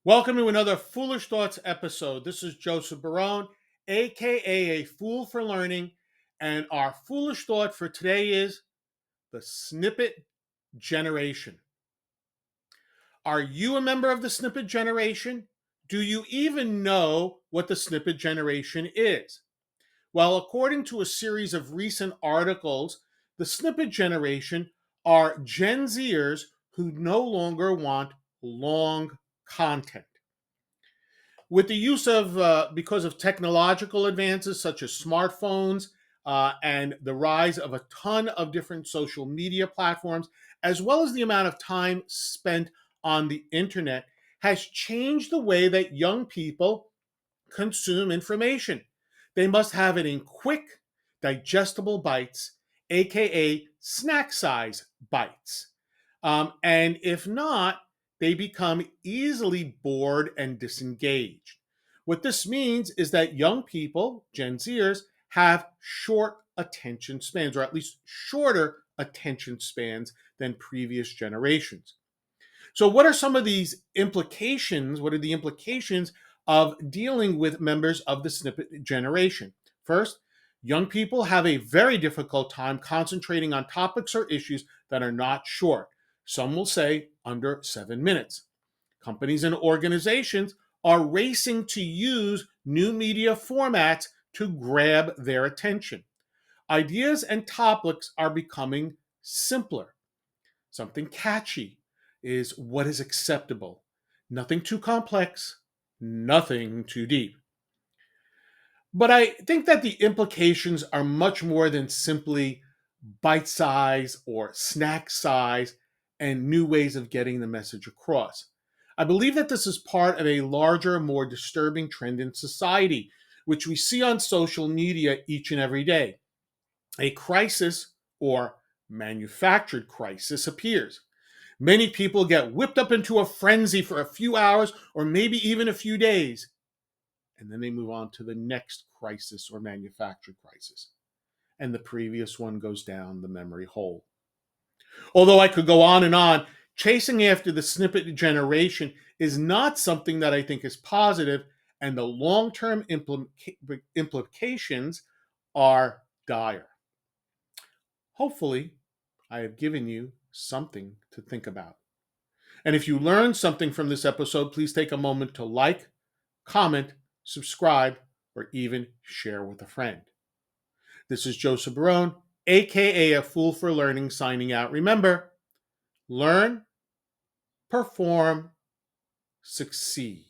Welcome to another Foolish Thoughts episode. This is Joseph Barone, aka A Fool for Learning, and our foolish thought for today is the Snippet Generation. Are you a member of the Snippet Generation? Do you even know what the Snippet Generation is? Well, according to a series of recent articles, the Snippet Generation are Gen Zers who no longer want long content. With the use of, because of technological advances such as smartphones and the rise of a ton of different social media platforms, as well as the amount of time spent on the internet, has changed the way that young people consume information. They must have it in quick, digestible bites, aka snack size bites. And if not, they become easily bored and disengaged. What this means is that young people, Gen Zers, have short attention spans, or at least shorter attention spans than previous generations. So, what are some of these implications? What are the implications of dealing with members of the snippet generation? First, young people have a very difficult time concentrating on topics or issues that are not short. Some will say under 7 minutes. Companies and organizations are racing to use new media formats to grab their attention. Ideas and topics are becoming simpler. Something catchy is what is acceptable. Nothing too complex, nothing too deep. But I think that the implications are much more than simply bite size or snack size and new ways of getting the message across. I believe that this is part of a larger, more disturbing trend in society, which we see on social media each and every day. A crisis or manufactured crisis appears. Many people get whipped up into a frenzy for a few hours or maybe even a few days, and then they move on to the next crisis or manufactured crisis. And the previous one goes down the memory hole. Although I could go on, chasing after the snippet generation is not something that I think is positive, and the long term implications are dire. Hopefully, I have given you something to think about. And if you learned something from this episode, please take a moment to like, comment, subscribe, or even share with a friend. This is Joseph Barone, aka A Fool for Learning, signing out. Remember, learn, perform, succeed.